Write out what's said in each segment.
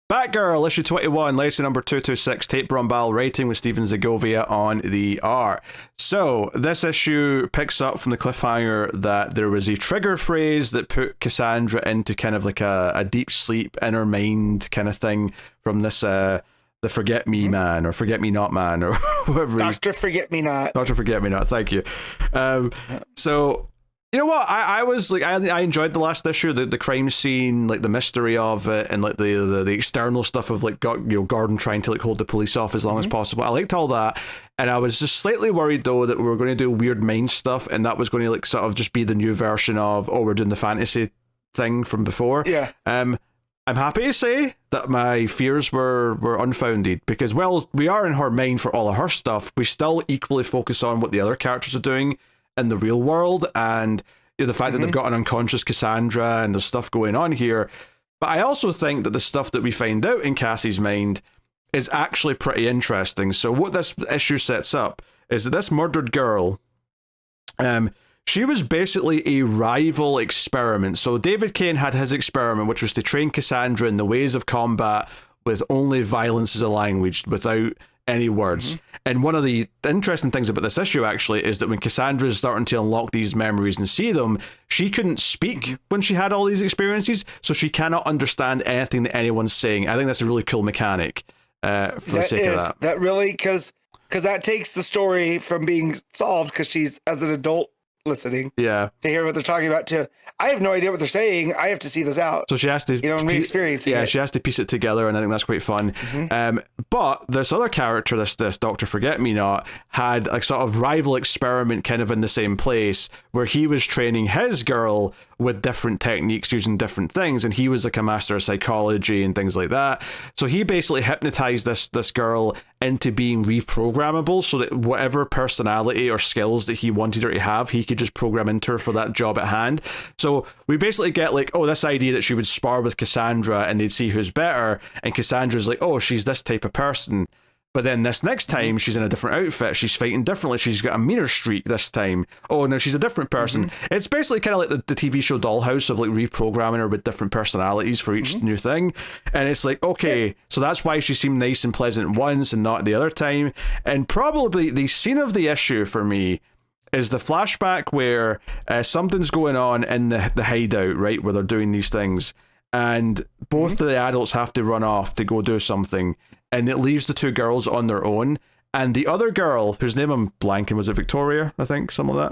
Batgirl, issue 21, legacy number 226, TATE BROMBAL, writing with STEVEN Segovia on the art. So, this issue picks up from the cliffhanger that there was a trigger phrase that put Cassandra into kind of like a deep sleep, inner mind kind of thing from this, the Forget Me Man, or Forget Me Not Man, or whatever. Dr. Forget Me Not. Dr. Forget Me Not, thank you. So, you know what? I was like, I enjoyed the last issue, the crime scene, like the mystery of it, and like the external stuff of like Gordon trying to like hold the police off as long as possible. I liked all that, and I was just slightly worried though that we were going to do weird mind stuff, and that was going to like sort of just be the new version of we're doing the fantasy thing from before. Yeah. I'm happy to say that my fears were unfounded, because while we are in her mind for all of her stuff, we still equally focus on what the other characters are doing in the real world, and the fact that they've got an unconscious Cassandra and there's stuff going on here. But I also think that the stuff that we find out in Cassie's mind is actually pretty interesting. So what this issue sets up is that this murdered girl, she was basically a rival experiment. So David Kane had his experiment, which was to train Cassandra in the ways of combat with only violence as a language, without any words. And one of the interesting things about this issue actually is that when Cassandra is starting to unlock these memories and see them, she couldn't speak when she had all these experiences, so she cannot understand anything that anyone's saying. I think that's a really cool mechanic for the sake of that. That really, because that takes the story from being solved, because she's, as an adult listening, to hear what they're talking about, to I have no idea what they're saying. I have to see this out. So she has to, re-experience it. Yeah, she has to piece it together, and I think that's quite fun. But this other character, this Dr. Forget Me Not, had a sort of rival experiment kind of in the same place, where he was training his girl with different techniques using different things, and he was like a master of psychology and things like that. So he basically hypnotized this girl into being reprogrammable, so that whatever personality or skills that he wanted her to have, he could just program into her for that job at hand. So we basically get like, this idea that she would spar with Cassandra and they'd see who's better, and Cassandra's like, she's this type of person. But then this next time, she's in a different outfit. She's fighting differently. She's got a meaner streak this time. Oh, no, she's a different person. It's basically kind of like the TV show Dollhouse, of like reprogramming her with different personalities for each new thing. And it's like, okay, so that's why she seemed nice and pleasant once and not the other time. And probably the scene of the issue for me is the flashback where something's going on in the hideout, right, where they're doing these things. And both of the adults have to run off to go do something. And it leaves the two girls on their own. And the other girl, whose name I'm blanking, was it Victoria, I think, something like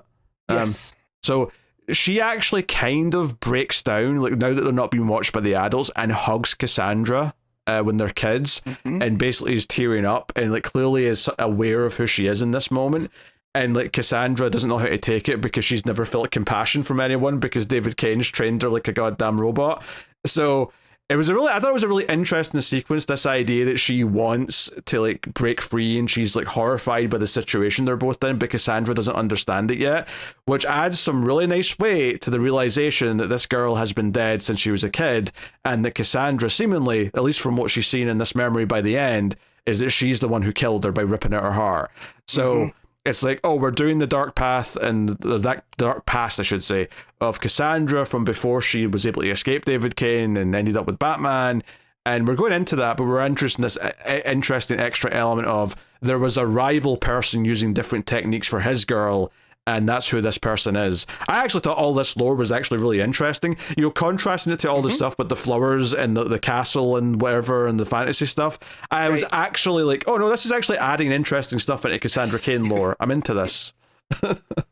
that? Yes. So she actually kind of breaks down, like now that they're not being watched by the adults, and hugs Cassandra when they're kids, and basically is tearing up, and like clearly is aware of who she is in this moment. And like Cassandra doesn't know how to take it, because she's never felt compassion from anyone, because David Cane's trained her like a goddamn robot. So I thought it was a really interesting sequence, this idea that she wants to like break free, and she's like horrified by the situation they're both in, but Cassandra doesn't understand it yet, which adds some really nice weight to the realization that this girl has been dead since she was a kid, and that Cassandra, seemingly, at least from what she's seen in this memory by the end, is that she's the one who killed her by ripping out her heart. So it's like, we're doing the dark path, and that dark past, I should say, of Cassandra from before she was able to escape David Kane and ended up with Batman. And we're going into that, but we're interested in this interesting extra element of there was a rival person using different techniques for his girl, and that's who this person is. I actually thought all this lore was actually really interesting. Contrasting it to all the stuff with the flowers and the castle and whatever and the fantasy stuff. I was actually like, oh no, this is actually adding interesting stuff into Cassandra Cain lore. I'm into this.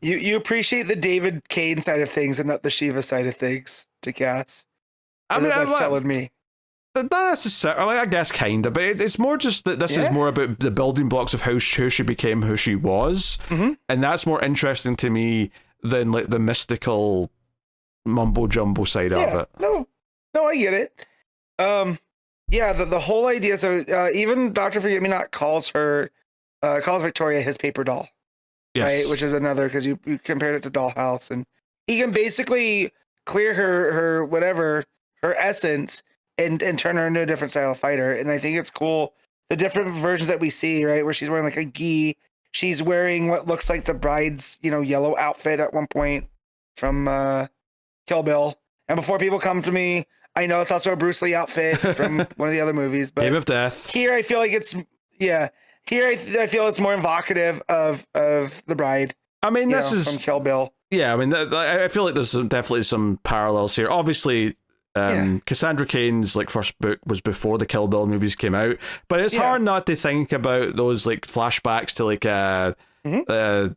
You appreciate the David Kane side of things and not the Shiva side of things to Cass. I mean, that's telling me. Not necessarily, I guess, kind of, but it's more just that this is more about the building blocks of how she became who she was, and that's more interesting to me than like the mystical mumbo jumbo side of it. No, I get it. The whole idea. So even Dr. Forget Me Not calls Victoria his paper doll, right? Which is another, because you compared it to Dollhouse, and he can basically clear her whatever, her essence, and turn her into a different style of fighter. And I think it's cool, the different versions that we see, right, where she's wearing like a gi, she's wearing what looks like the bride's yellow outfit at one point from Kill Bill, And before people come to me, I know it's also a Bruce Lee outfit from one of the other movies, but Game of Death. Here I feel like it's Here I feel it's more evocative of the Bride. I mean, this is from Kill Bill. Yeah, I mean, I feel like there's definitely some parallels here. Obviously, Cassandra Cain's like first book was before the Kill Bill movies came out, but it's hard not to think about those like flashbacks to like the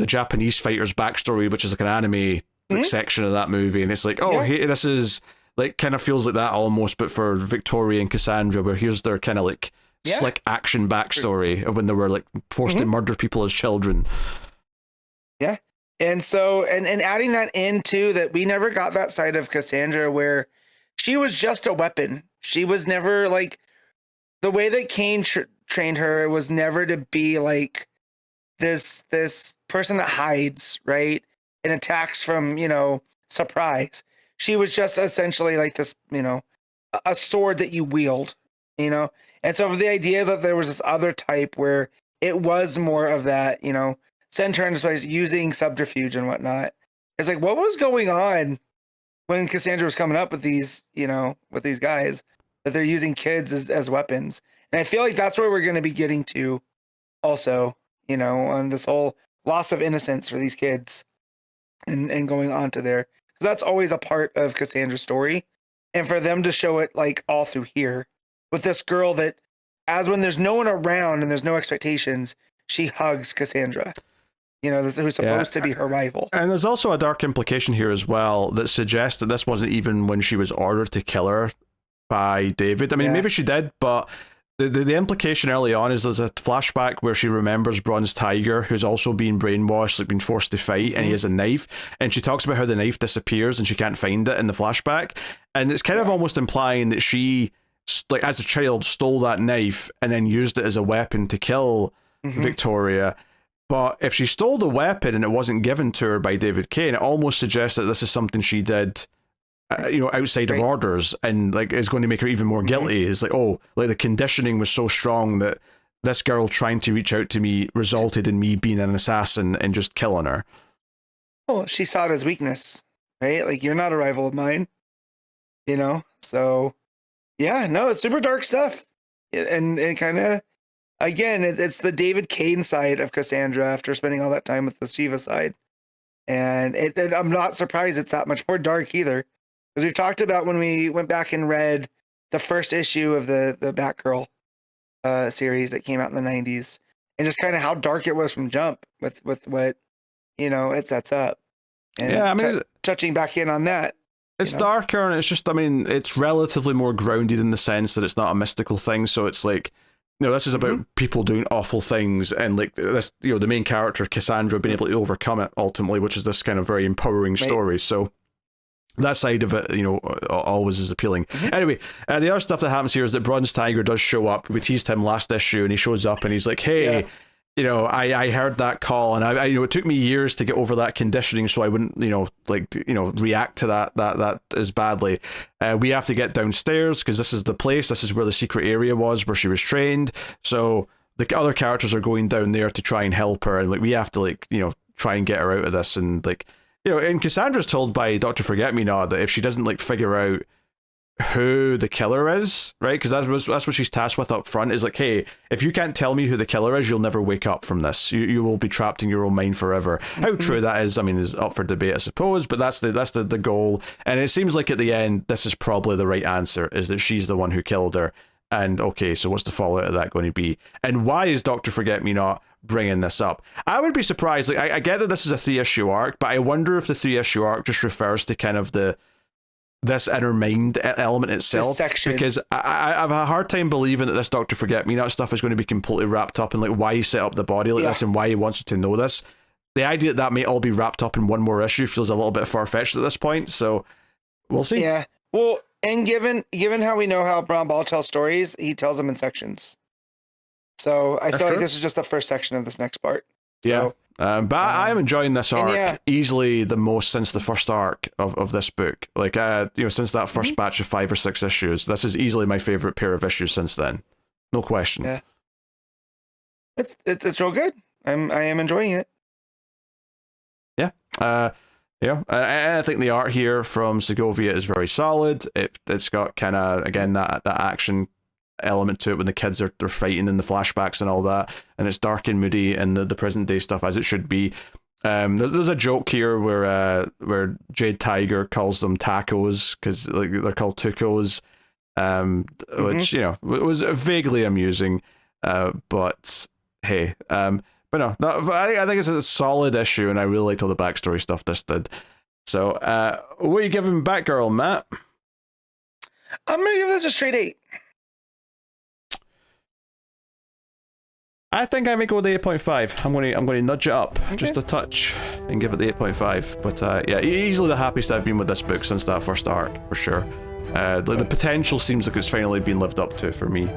Japanese fighter's backstory, which is like an anime like, section of that movie, and it's like, hey, this is like kind of feels like that almost, but for Victoria and Cassandra, where here's their kind of like slick action backstory of when they were like forced to murder people as children. Yeah. And so, and adding that in too, that we never got that side of Cassandra where she was just a weapon. She was never like, the way that Cain trained her was never to be like this person that hides, right? And attacks from, surprise. She was just essentially like this, a sword that you wield, And so the idea that there was this other type where it was more of that, send her into place using subterfuge and whatnot. It's like, what was going on when Cassandra was coming up with these, with these guys that they're using kids as weapons? And I feel like that's where we're going to be getting to also, on this whole loss of innocence for these kids and going on to there. Because that's always a part of Cassandra's story. And for them to show it like all through here with this girl that as when there's no one around and there's no expectations, she hugs Cassandra. Who's supposed to be her rival. And there's also a dark implication here as well that suggests that this wasn't even when she was ordered to kill her by David. I mean, maybe she did, but the implication early on is there's a flashback where she remembers Bronze Tiger, who's also been brainwashed, like been forced to fight, and he has a knife. And she talks about how the knife disappears and she can't find it in the flashback. And it's kind of almost implying that she, like as a child, stole that knife and then used it as a weapon to kill Victoria. But if she stole the weapon and it wasn't given to her by David Cain, it almost suggests that this is something she did, outside of orders, and like is going to make her even more guilty. It's like, the conditioning was so strong that this girl trying to reach out to me resulted in me being an assassin and just killing her. Well, she saw it as weakness, right? Like, you're not a rival of mine, So, it's super dark stuff, and kind of. Again, it's the David Cain side of Cassandra after spending all that time with the Shiva side. And I'm not surprised it's that much more dark either. Because we've talked about when we went back and read the first issue of the Batgirl series that came out in the 90s. And just kind of how dark it was from jump with what, it sets up. And touching back in on that. It's darker, and it's just, it's relatively more grounded in the sense that it's not a mystical thing. So it's like, this is about people doing awful things, and like this, the main character Cassandra being able to overcome it ultimately, which is this kind of very empowering story. So that side of it, always is appealing. Anyway, the other stuff that happens here is that Bronze Tiger does show up. We teased him last issue, and he shows up, and he's like, "Hey, I heard that call, and I it took me years to get over that conditioning, so I wouldn't, react to that as badly. We have to get downstairs because this is the place. This is where the secret area was where she was trained. So the other characters are going down there to try and help her, and like we have to try and get her out of this. And like and Cassandra's told by Dr. Forget-Me-Not that if she doesn't figure out who the killer is, right? Because that's what she's tasked with up front, is like, hey, if you can't tell me who the killer is, you'll never wake up from this. You will be trapped in your own mind forever. How true that is, is up for debate, I suppose, but that's the goal. And it seems like at the end, this is probably the right answer, is that she's the one who killed her. And okay, so what's the fallout of that going to be? And why is Dr. Forget-Me-Not bringing this up? I would be surprised. Like, I get that this is a 3-issue arc, but I wonder if the 3-issue arc just refers to kind of this inner mind element itself, because I have a hard time believing that this Dr. Forget-Me-Not stuff is going to be completely wrapped up in like why he set up the body like this and why he wants you to know this. The idea that may all be wrapped up in one more issue feels a little bit far-fetched at this point, so we'll see. Yeah, well, and given how we know how BROMBAL tells stories, he tells them in sections. So I feel like this is just the first section of this next part. So, but I am enjoying this arc easily the most since the first arc of this book. Like, since that first batch of 5 or 6 issues, this is easily my favorite pair of issues since then. No question. Yeah, it's real good. I am enjoying it. Yeah. Yeah, and I think the art here from Segovia is very solid. It's got kind of, again, that action element to it when the kids they're fighting in the flashbacks and all that, and it's dark and moody and the present day stuff as it should be. There's a joke here where Jade Tiger calls them tacos because like they're called tucos, which was vaguely amusing, but hey, but no, I think it's a solid issue, and I really liked all the backstory stuff this did. So, what are you giving Batgirl, Matt? I'm gonna give this a straight 8. I think I may go with the 8.5. I'm going to nudge it up just a touch and give it the 8.5. But yeah, easily the happiest I've been with this book since that first arc, for sure. Like the potential seems like it's finally been lived up to for me.